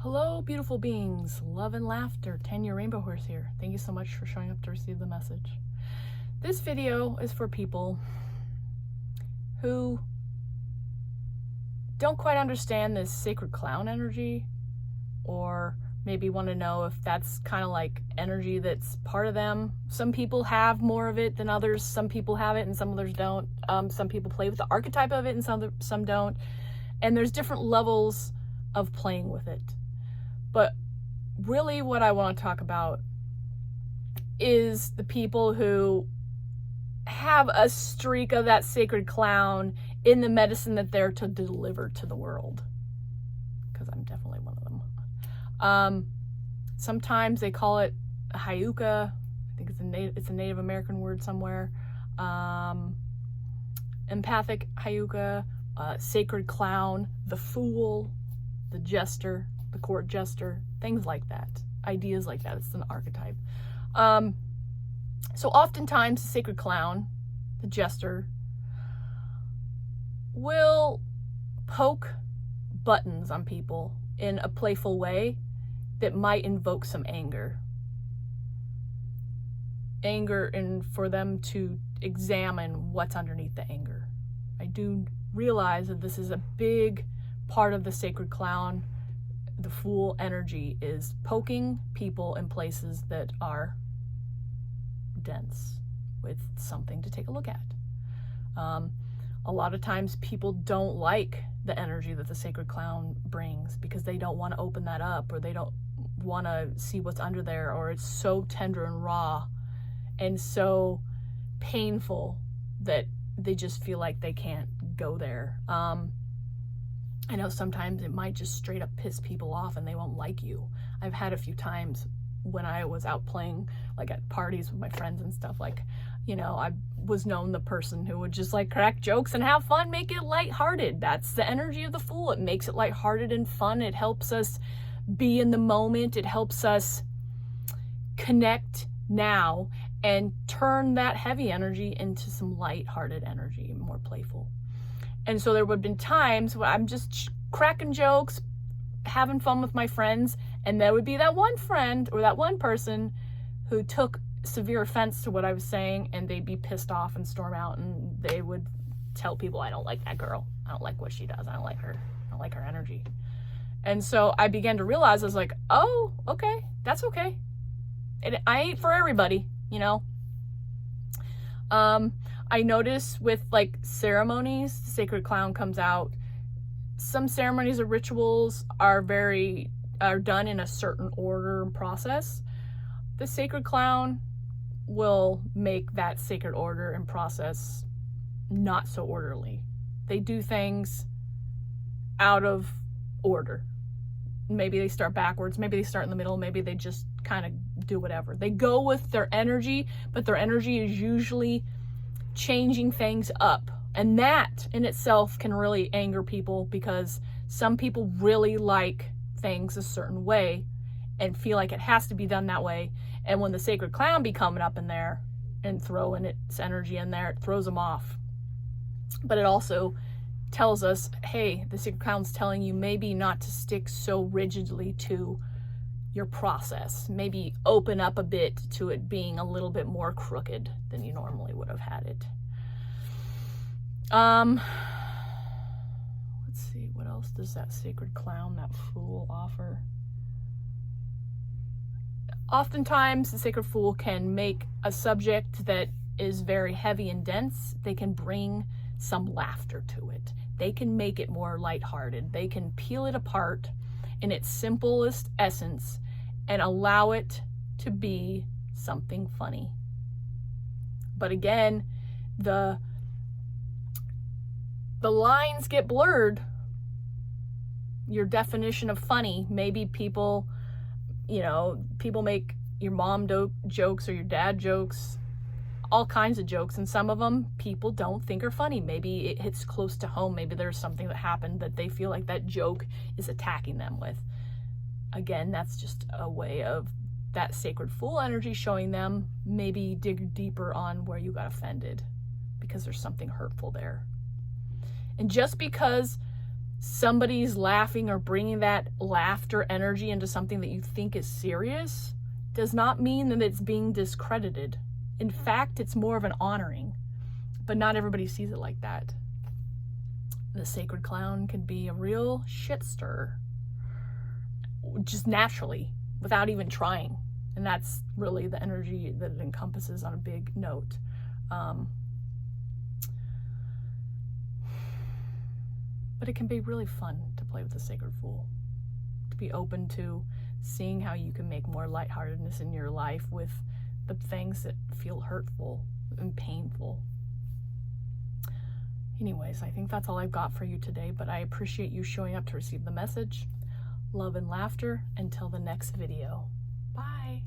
Hello, beautiful beings. Love and laughter. 10-year rainbow horse here. Thank you so much for showing up to receive the message. This video is for people who don't quite understand this sacred clown energy, or maybe want to know if that's kind of like energy that's part of them. Some people have more of it than others. Some people have it and some others don't. Some people play with the archetype of it and some don't. And there's different levels of playing with it. But really what I want to talk about is the people who have a streak of that sacred clown in the medicine that they're to deliver to the world. Because I'm definitely one of them. Sometimes they call it a hayuka. I think it's a Native American word somewhere. Empathic hayuka, sacred clown, the fool, the jester, the court jester, things like that, ideas like that. It's an archetype. So oftentimes the sacred clown, the jester, will poke buttons on people in a playful way that might invoke some anger. And for them to examine what's underneath the anger. I do realize that this is a big part of the sacred clown. The fool energy is poking people in places that are dense with something to take a look at. A lot of times people don't like the energy that the sacred clown brings because they don't want to open that up, or they don't want to see what's under there, or it's so tender and raw and so painful that they just feel like they can't go there. I know sometimes it might just straight up piss people off and they won't like you. I've had a few times when I was out playing, like at parties with my friends and stuff, like, you know, I was known the person who would just like crack jokes and have fun, make it lighthearted. That's the energy of the fool. It makes it lighthearted and fun. It helps us be in the moment. It helps us connect now and turn that heavy energy into some lighthearted energy, more playful. And so there would have been times when I'm just cracking jokes, having fun with my friends, and there would be that one friend or that one person who took severe offense to what I was saying, and they'd be pissed off and storm out, and they would tell people, I don't like that girl. I don't like what she does. I don't like her. I don't like her energy. And so I began to realize, I was like, oh, okay, that's okay. I ain't for everybody, you know? I notice with like ceremonies, the sacred clown comes out. Some ceremonies or rituals are done in a certain order and process. The sacred clown will make that sacred order and process not so orderly. They do things out of order. Maybe they start backwards, maybe they start in the middle, maybe they just kind of do whatever. They go with their energy, but their energy is usually changing things up. And that in itself can really anger people, because some people really like things a certain way and feel like it has to be done that way. And when the sacred clown be coming up in there and throwing its energy in there, it throws them off. But it also tells us, hey, the sacred clown's telling you maybe not to stick so rigidly to your process. Maybe open up a bit to it being a little bit more crooked than you normally would have had it. Let's see, what else does that sacred clown, that fool, offer? Oftentimes, the sacred fool can make a subject that is very heavy and dense, they can bring some laughter to it. They can make it more lighthearted. They can peel it apart in its simplest essence and allow it to be something funny. But again, the lines get blurred. Your definition of funny, maybe people make your mom jokes or your dad jokes, all kinds of jokes, and some of them people don't think are funny. Maybe it hits close to home. Maybe there's something that happened that they feel like that joke is attacking them with. Again, that's just a way of that sacred fool energy showing them, maybe dig deeper on where you got offended because there's something hurtful there. And just because somebody's laughing or bringing that laughter energy into something that you think is serious does not mean that it's being discredited. In fact, it's more of an honoring, but not everybody sees it like that. The sacred clown can be a real shit stirrer, just naturally, without even trying. And that's really the energy that it encompasses on a big note. But it can be really fun to play with the sacred fool, to be open to seeing how you can make more lightheartedness in your life with the things that feel hurtful and painful. Anyways, I think that's all I've got for you today, but I appreciate you showing up to receive the message. Love and laughter until the next video. Bye.